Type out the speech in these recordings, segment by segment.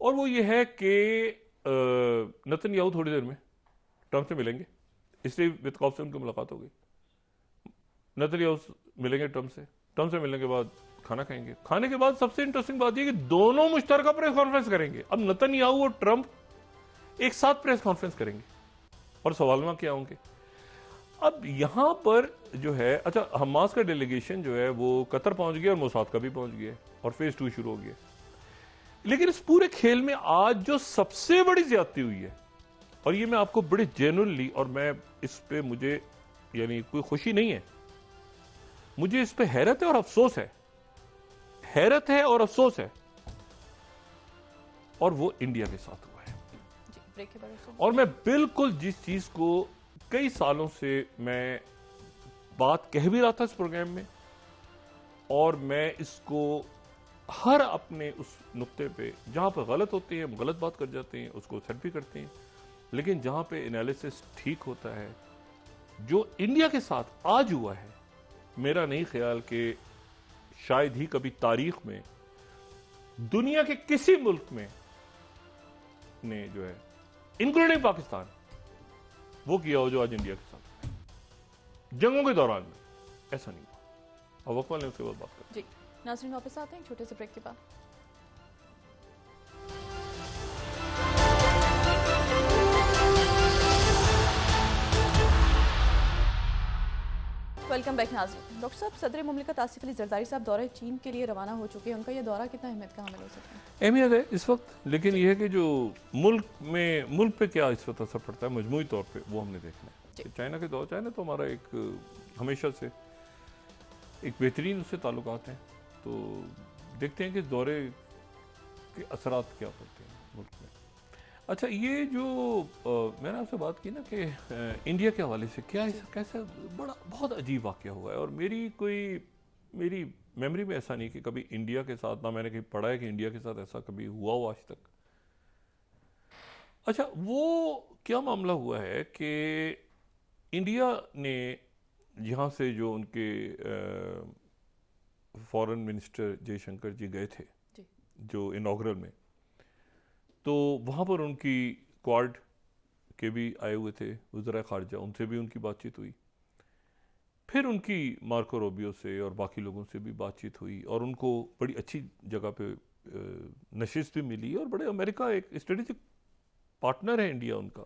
और वो ये है कि नेतन्याहू थोड़ी देर में ट्रंप से मिलेंगे, इसलिए विदकॉफ से उनकी मुलाकात हो गई। नेतन्याहू मिलेंगे ट्रंप से मिलने के बाद खाना खाएंगे। खाने के बाद सबसे इंटरेस्टिंग बात यह कि दोनों मुश्तरका प्रेस कॉन्फ्रेंस करेंगे। अब नेतन्याहू और ट्रंप एक साथ प्रेस कॉन्फ्रेंस करेंगे और सवाल क्या होंगे। अब यहां पर जो है, अच्छा, हमास का डेलीगेशन जो है वो कतर पहुंच गया और मोसाद का भी पहुंच गया और फेज 2 शुरू हो गया। लेकिन इस पूरे खेल में आज जो सबसे बड़ी ज्यादती हुई है, और ये मैं आपको बड़े जेन्युइनली, और मैं इस पे मुझे यानी कोई खुशी नहीं है, मुझे इस पे हैरत है और अफसोस है, हैरत है और अफसोस है, और वो इंडिया के साथ हुआ है। और मैं बिल्कुल जिस चीज को कई सालों से मैं बात कह भी रहा था इस प्रोग्राम में, और मैं इसको हर अपने उस नुक्ते पे जहां पर गलत होती है, हम गलत बात कर जाते हैं, उसको सेट भी करते हैं, लेकिन जहां पे एनालिसिस ठीक होता है, जो इंडिया के साथ आज हुआ है, मेरा नहीं ख्याल कि शायद ही कभी तारीख में दुनिया के किसी मुल्क में ने जो है, इंक्लूडिंग पाकिस्तान, वो किया हो जो आज इंडिया के साथ जंगों के दौरान में ऐसा नहीं हुआ। और वकवाल ने उसके बाद बात कर जी। नाज़रीन वापस आते हैं छोटे से ब्रेक के बाद। वेलकम बैक नाज़रीन। डॉक्टर साहब, सदर मुमलिकत आसिफ अली जरदारी साहब दौरे चीन के लिए रवाना हो चुके हैं। उनका यह दौरा कितना अहमियत का हामिल हो सकता है? अहमियत है इस वक्त, लेकिन यह है कि जो मुल्क पे क्या इस वक्त असर पड़ता है मजमूई तौर पे, वो हमने देखना है। चाइना के दौर, चाइना तो हमारा एक हमेशा से एक बेहतरीन उससे ताल्लुकात हैं, तो देखते हैं कि इस दौरे के असरात क्या पड़ते हैं मुल्क में। अच्छा, ये जो मैंने आपसे बात की ना कि इंडिया के हवाले से क्या कैसा बड़ा बहुत अजीब वाक़या हुआ है, और मेरी मेमोरी में ऐसा नहीं कि कभी इंडिया के साथ, ना मैंने कहीं पढ़ा है कि इंडिया के साथ ऐसा कभी हुआ हो आज तक। अच्छा, वो क्या मामला हुआ है कि इंडिया ने यहाँ से जो उनके फॉरेन मिनिस्टर जयशंकर जी गए थे जो इनॉग्रल में, तो वहाँ पर उनकी क्वाड के भी आए हुए थे वज़ीर ख़ारजा, उनसे भी उनकी बातचीत हुई। फिर उनकी मार्को रूबियो से और बाकी लोगों से भी बातचीत हुई, और उनको बड़ी अच्छी जगह पे नशिस्त भी मिली, और बड़े अमेरिका एक स्ट्रेटेजिक पार्टनर है इंडिया उनका।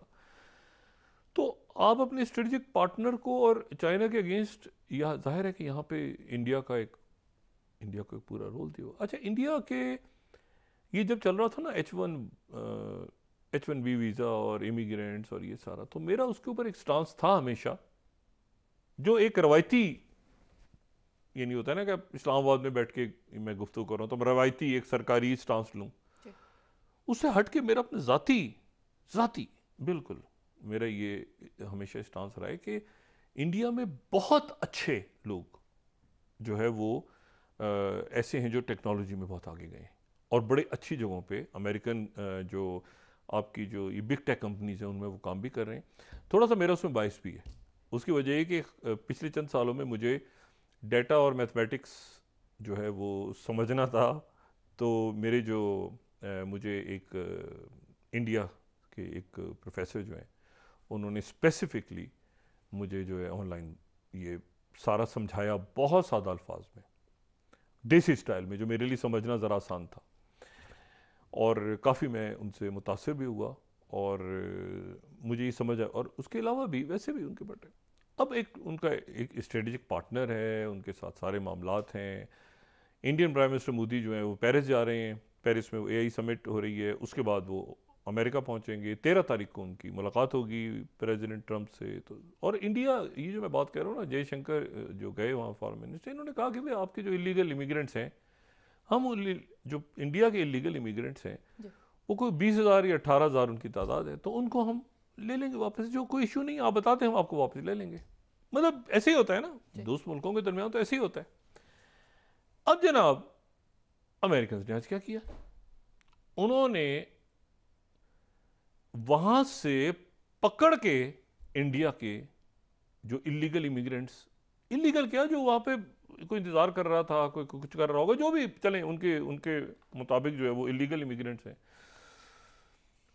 तो आप अपने स्ट्रेटेजिक पार्टनर को और चाइना के अगेंस्ट, यह जाहिर है कि यहाँ पे इंडिया को एक पूरा रोल दिया। अच्छा, इंडिया के ये जब चल रहा था ना H1B वीज़ा और इमिग्रेंट्स और ये सारा, तो मेरा उसके ऊपर एक स्टांस था हमेशा, जो एक रवायती, ये नहीं होता है ना कि इस्लामाबाद में बैठ के मैं गुफ्तगू कर रहा हूँ तो मैं रवायती एक सरकारी स्टांस लूँ, उससे हट के मेरा अपने ज़ाती बिल्कुल मेरा ये हमेशा स्टांस रहा है कि इंडिया में बहुत अच्छे लोग जो है वो ऐसे हैं जो टेक्नोलॉजी में बहुत आगे गए हैं, और बड़े अच्छी जगहों पे अमेरिकन जो आपकी जो ये बिग टेक कंपनीज हैं उनमें वो काम भी कर रहे हैं। थोड़ा सा मेरा उसमें बायस भी है, उसकी वजह ये कि पिछले चंद सालों में मुझे डेटा और मैथमेटिक्स जो है वो समझना था, तो मेरे जो मुझे एक इंडिया के एक प्रोफेसर जो हैं उन्होंने स्पेसिफिकली मुझे जो है ऑनलाइन ये सारा समझाया बहुत सादा अल्फाज में, देसी स्टाइल में, जो मेरे लिए समझना ज़रा आसान था, और काफ़ी मैं उनसे मुतासिर भी हुआ और मुझे ये समझ आया। और उसके अलावा भी वैसे भी उनके बटे अब उनका एक स्ट्रेटेजिक पार्टनर है, उनके साथ सारे मामलात हैं। इंडियन प्राइम मिनिस्टर मोदी जो हैं वो पेरिस जा रहे हैं, पेरिस में AI समिट हो रही है, उसके बाद वो अमेरिका पहुंचेंगे। 13 तारीख को उनकी मुलाकात होगी प्रेसिडेंट ट्रंप से। तो और इंडिया, ये जो मैं बात कर रहा हूँ ना, जयशंकर जो गए वहाँ फॉरेन मिनिस्टर, इन्होंने कहा कि भाई आपके जो इलीगल इमिग्रेंट्स हैं, हम जो इंडिया के इलीगल इमिग्रेंट्स हैं वो कोई 20,000 या 18,000 उनकी तादाद है, तो उनको हम ले लेंगे वापस, जो कोई इशू नहीं, आप बताते हैं हम आपको वापस ले लेंगे। मतलब ऐसे ही होता है ना, दोस्त मुल्कों के दरमियान तो ऐसे ही होता है। अब जनाब अमेरिकन ने आज क्या किया, उन्होंने वहां से पकड़ के इंडिया के जो इलीगल इमिग्रेंट्स, इलीगल क्या, जो वहां पे कोई इंतजार कर रहा था, कोई कुछ कर रहा होगा, जो भी चले, उनके मुताबिक जो है वो इलीगल इमिग्रेंट्स हैं,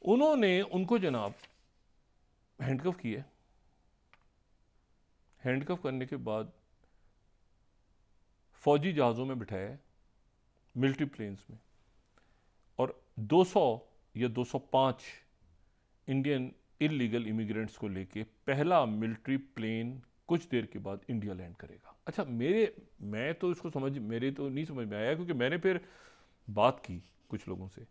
उन्होंने उनको जनाब हैंडकफ किए। हैंडकफ करने के बाद फौजी जहाज़ों में बिठाया, मिलिट्री प्लेन्स में, और 200 या 205 इंडियन इलीगल इमिग्रेंट्स को लेके पहला मिलिट्री प्लेन कुछ देर के बाद इंडिया लैंड करेगा। अच्छा, मैं तो इसको मेरे तो नहीं समझ में आया, क्योंकि मैंने फिर बात की कुछ लोगों से।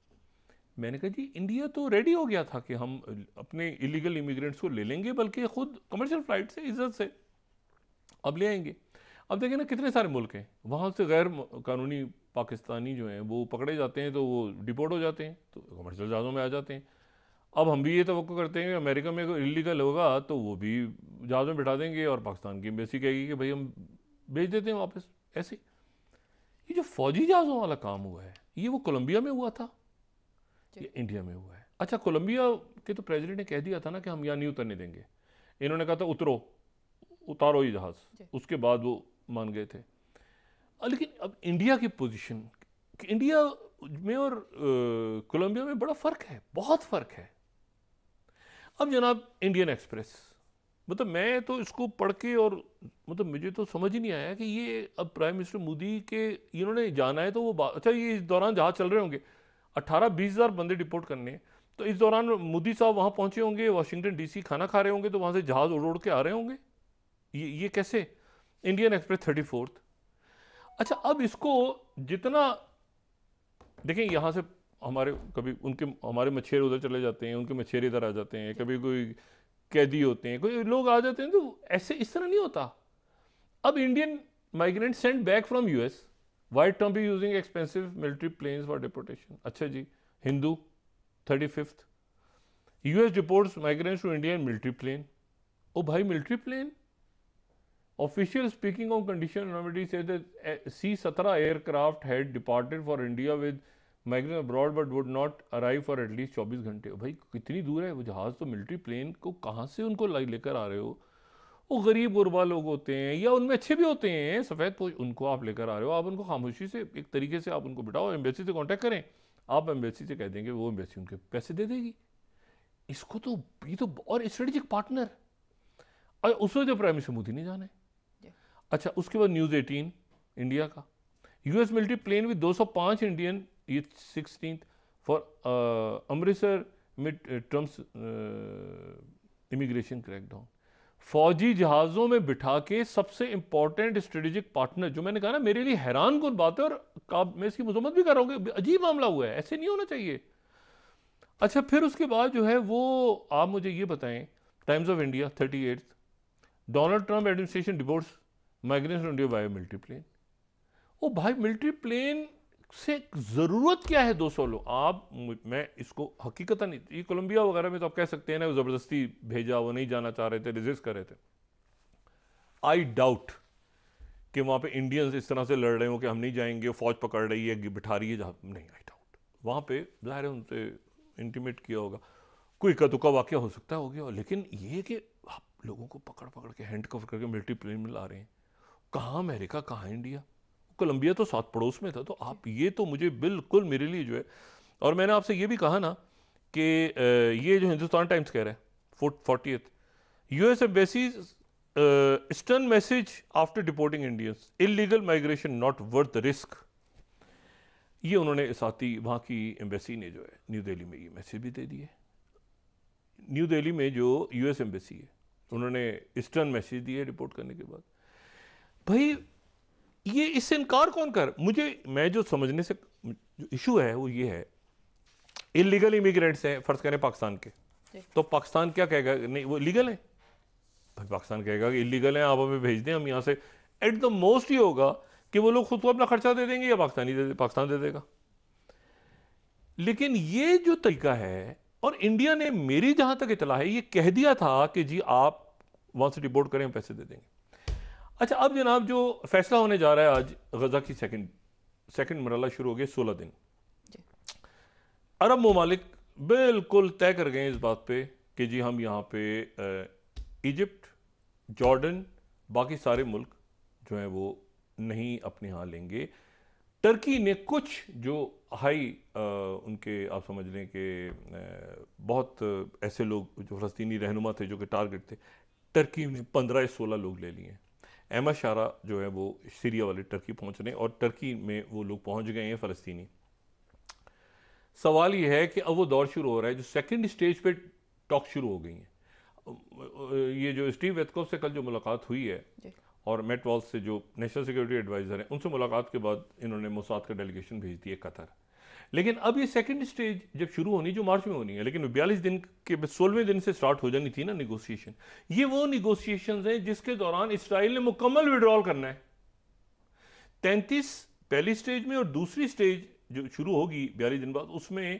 मैंने कहा जी इंडिया तो रेडी हो गया था कि हम अपने इलीगल इमिग्रेंट्स को ले लेंगे, बल्कि खुद कमर्शियल फ्लाइट से इज्जत से अब ले आएंगे। अब देखिए ना कितने सारे मुल्क हैं, वहाँ से गैर कानूनी पाकिस्तानी जो हैं वो पकड़े जाते हैं तो वो डिपोर्ट हो जाते हैं, तो कमर्शियल जहाज़ों में आ जाते हैं। अब हम भी ये तवक्को करते हैं कि अमेरिका में अगर इलीगल होगा तो वो भी जहाज़ में बिठा देंगे और पाकिस्तान की एम्बेसी कहेगी कि भाई हम भेज देते हैं वापस। ऐसे ये जो फौजी जहाज़ों वाला काम हुआ है, ये वो कोलंबिया में हुआ था, ये इंडिया में हुआ है। अच्छा, कोलंबिया के तो प्रेसिडेंट ने कह दिया था ना कि हम यहाँ नहीं उतरने देंगे। इन्होंने कहा था उतारो ये जहाज़, उसके बाद वो मान गए थे। लेकिन अब इंडिया की पोजीशन, इंडिया में और कोलंबिया में बड़ा फ़र्क है, बहुत फ़र्क है। अब जनाब इंडियन एक्सप्रेस, मतलब मैं तो इसको पढ़ के और मतलब मुझे तो समझ ही नहीं आया कि ये अब प्राइम मिनिस्टर मोदी के इन्होंने जाना है तो वो अच्छा, ये इस दौरान जहाज़ चल रहे होंगे, 18-20 हज़ार बंदे डिपोर्ट करने, तो इस दौरान मोदी साहब वहाँ पहुँचे होंगे, वाशिंगटन DC खाना खा रहे होंगे, तो वहाँ से जहाज़ उड़ के आ रहे होंगे। ये कैसे? Indian express 34th। अच्छा, अब इसको जितना देखें, यहाँ से हमारे मछेरे उधर चले जाते हैं, उनके मछेरे इधर आ जाते हैं, कभी कोई कैदी होते हैं, कोई लोग आ जाते हैं, तो ऐसे इस तरह नहीं होता। अब Indian migrant sent back from US, why Trump is using expensive military planes for deportation. अच्छा जी, Hindu 35th, US deports migrants to Indian military plane. ओ भाई, military plane? Official speaking on condition anonymity said that C-17 aircraft had departed for India with migrants abroad but would not arrive for at least 24 घंटे। भाई कितनी दूर है वो जहाज़? तो मिलिट्री प्लेन को कहाँ से उनको लेकर आ रहे हो? वो गरीब गुरबा लोग होते हैं या उनमें अच्छे भी होते हैं सफ़ेद, तो उनको आप लेकर आ रहे हो। आप उनको खामोशी से एक तरीके से आप उनको बिठाओ, एम्बेसी से कॉन्टैक्ट करें, आप एम्बेसी से कह देंगे, वो एम्बेसी उनके पैसे दे देगी। इसको तो ये तो और स्ट्रेटेजिक पार्टनर, और उसमें जो प्राइम मिनिस्टर मोदी ने जाना है। अच्छा, उसके बाद न्यूज़ 18 इंडिया का, US military plane with 205 Indian 16th for Amritsar mid Trump's immigration crackdown. फौजी जहाज़ों में बिठा के सबसे इंपॉर्टेंट स्ट्रेटेजिक पार्टनर, जो मैंने कहा ना मेरे लिए हैरान कुन बात है, और मैं इसकी मजम्मत भी कर रहा हूँ, अजीब मामला हुआ है, ऐसे नहीं होना चाहिए। अच्छा, फिर उसके बाद जो है वो आप मुझे ये बताएं, Times of India 38th, Donald Trump administration divorce migrants India by military plane. ओ भाई, मिलिट्री प्लेन से ज़रूरत क्या है 200 लोग? मैं इसको हकीकत नहीं, ये कोलंबिया वगैरह में तो आप कह सकते हैं ना ज़बरदस्ती भेजा, वो नहीं जाना चाह रहे थे, रेजिस्ट कर रहे थे। आई डाउट कि वहाँ पे इंडियंस इस तरह से लड़ रहे हो कि हम नहीं जाएंगे, फौज पकड़ रही है, बिठा रही है जहाँ, नहीं, आई डाउट। वहाँ पे ज़ाहिर है उनसे इंटीमेट किया होगा, कोई इक्का दुक्का वाक़या हो सकता है, हो गया। लेकिन ये कि आप लोगों को पकड़ के हैंड कवर करके मिलिट्री प्लेन में ला रहे हैं, कहाँ अमेरिका, कहाँ इंडिया? कोलंबिया तो साथ पड़ोस में था। तो आप ये तो मुझे बिल्कुल मेरे लिए जो है, और मैंने आपसे ये भी कहा ना कि ये जो हिंदुस्तान टाइम्स कह रहा है 40th, US embassy stern message after deporting Indians, illegal migration not worth risk. ये उन्होंने साथी वहाँ की एम्बेसी ने जो है न्यू दिल्ली में ये मैसेज भी दे दिए। न्यू दिल्ली में जो US एम्बेसी है उन्होंने स्टर्न मैसेज दिए रिपोर्ट करने के बाद। भाई ये इससे इनकार कौन कर? मैं जो समझने से जो इशू है वो ये है, इलीगल इमिग्रेंट्स हैं फर्ज करें पाकिस्तान के, तो पाकिस्तान क्या कहेगा? नहीं वो लीगल है। भाई पाकिस्तान कहेगा कि इलीगल है, आप हमें भेज दें, हम यहाँ से। एट द मोस्ट ये होगा कि वो लोग खुद को अपना खर्चा दे देंगे या पाकिस्तान दे देगा। लेकिन ये जो तरीका है, और इंडिया ने मेरी जहां तक इतला है ये कह दिया था कि जी आप वहां से डिपोर्ट करें, हम पैसे दे देंगे। अच्छा, अब जनाब जो फैसला होने जा रहा है आज, गजा की सेकंड मरहला शुरू हो गया, 16 दिन। अरब ममालिक बिल्कुल तय कर गए इस बात पे कि जी हम यहाँ पे इजिप्ट, जॉर्डन, बाकी सारे मुल्क जो हैं वो नहीं अपने यहाँ लेंगे। टर्की ने कुछ जो हाई उनके आप समझ लें कि बहुत ऐसे लोग जो फ़लस्तीनी रहनुमा थे जो कि टारगेट थे, टर्की ने 15 या 16 लोग ले लिए हैं। अहमद शारा जो है वो सीरिया वाले टर्की पहुंच रहे हैं और टर्की में वो लोग पहुंच गए हैं फ़लस्तीनी। सवाल ये है कि अब वो दौर शुरू हो रहा है जो सेकंड स्टेज पे टॉक शुरू हो गई हैं। ये जो स्टीव वेतकोव से कल जो मुलाकात हुई है और मैट वॉल्स से जो नेशनल सिक्योरिटी एडवाइज़र हैं, उनसे मुलाकात के बाद इन्होंने मोसाद का डेलीगेशन भेज दिया कतर। लेकिन अब ये सेकंड स्टेज जब शुरू होनी जो मार्च में होनी है, लेकिन 42 दिन के 16वें दिन से स्टार्ट हो जानी थी ना निगोशिएशन। ये वो निगोशिएशन हैं जिसके दौरान इसराइल ने मुकम्मल विड्रॉल करना है 33 पहली स्टेज में, और दूसरी स्टेज जो शुरू होगी 42 दिन बाद, उसमें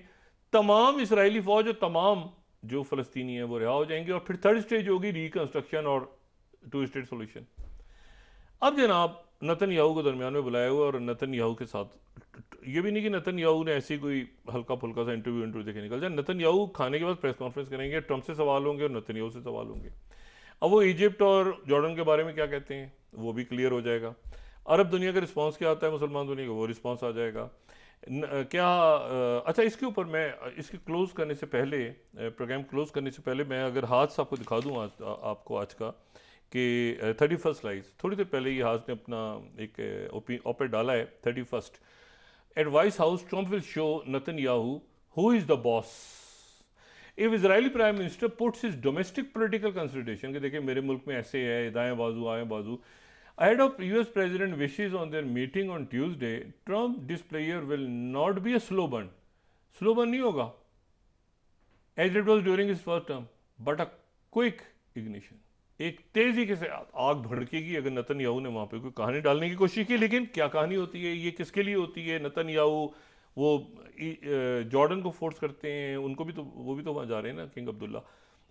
तमाम इसराइली फौज और तमाम जो फ़लस्तीनी हैं वो रिहा हो जाएंगे, और फिर थर्ड स्टेज होगी रिकंस्ट्रक्शन और 2 स्टेट सोल्यूशन। अब जनाब नेतन्याहू को दरमियान में बुलाया हुआ, और नेतन्याहू के साथ ये भी नहीं कि नेतन्याहू ने ऐसी कोई हल्का फुल्का सा इंटरव्यू देके निकल जाए। नेतन्याहू खाने के बाद प्रेस कॉन्फ्रेंस करेंगे, ट्रंप से सवाल होंगे और नेतन्याहू से सवाल होंगे। अब वो इजिप्ट और जॉर्डन के बारे में क्या कहते हैं वो भी क्लियर हो जाएगा। अरब दुनिया का रिस्पांस क्या आता है, मुसलमान दुनिया का वो रिस्पांस आ जाएगा। अच्छा, इसके ऊपर मैं इसके क्लोज करने से पहले, प्रोग्राम क्लोज करने से पहले, मैं अगर हाथ आपको दिखा दूँ आपको आज का कि 31 स्लाइड्स, थोड़ी देर पहले ये हाथ ने अपना एक ऑपेड डाला है 31 at White House, Trump will show Netanyahu who is the boss if Israeli prime minister puts his domestic political consideration, कि देखिए मेरे मुल्क में ऐसे है, दाएं बाजू आएं बाजू। Ahead of US President wishes on their meeting on Tuesday, Trump displayer will not be a slow burn. Slow burn नहीं होगा, as it was during his first term, but a quick ignition. एक तेजी के से आग भड़केगी अगर Netanyahu ने वहां पे कोई कहानी डालने की कोशिश की। लेकिन क्या कहानी होती है, ये किसके लिए होती है? नेतन्याहू वो जॉर्डन को फोर्स करते हैं, उनको भी तो, वो भी तो वहाँ जा रहे हैं ना, किंग अब्दुल्ला,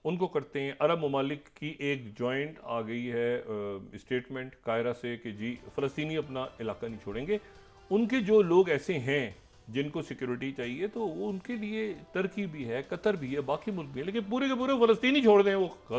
उनको करते हैं। अरब ममालिक की एक जॉइंट आ गई है स्टेटमेंट कायरा से कि जी फ़लस्तीनी अपना इलाका नहीं छोड़ेंगे। उनके जो लोग ऐसे हैं जिनको सिक्योरिटी चाहिए, तो वो उनके लिए तुर्की भी है, कतर भी है, बाकी मुल्क भी है, लेकिन पूरे के पूरे फ़लस्तीनी छोड़ दें वो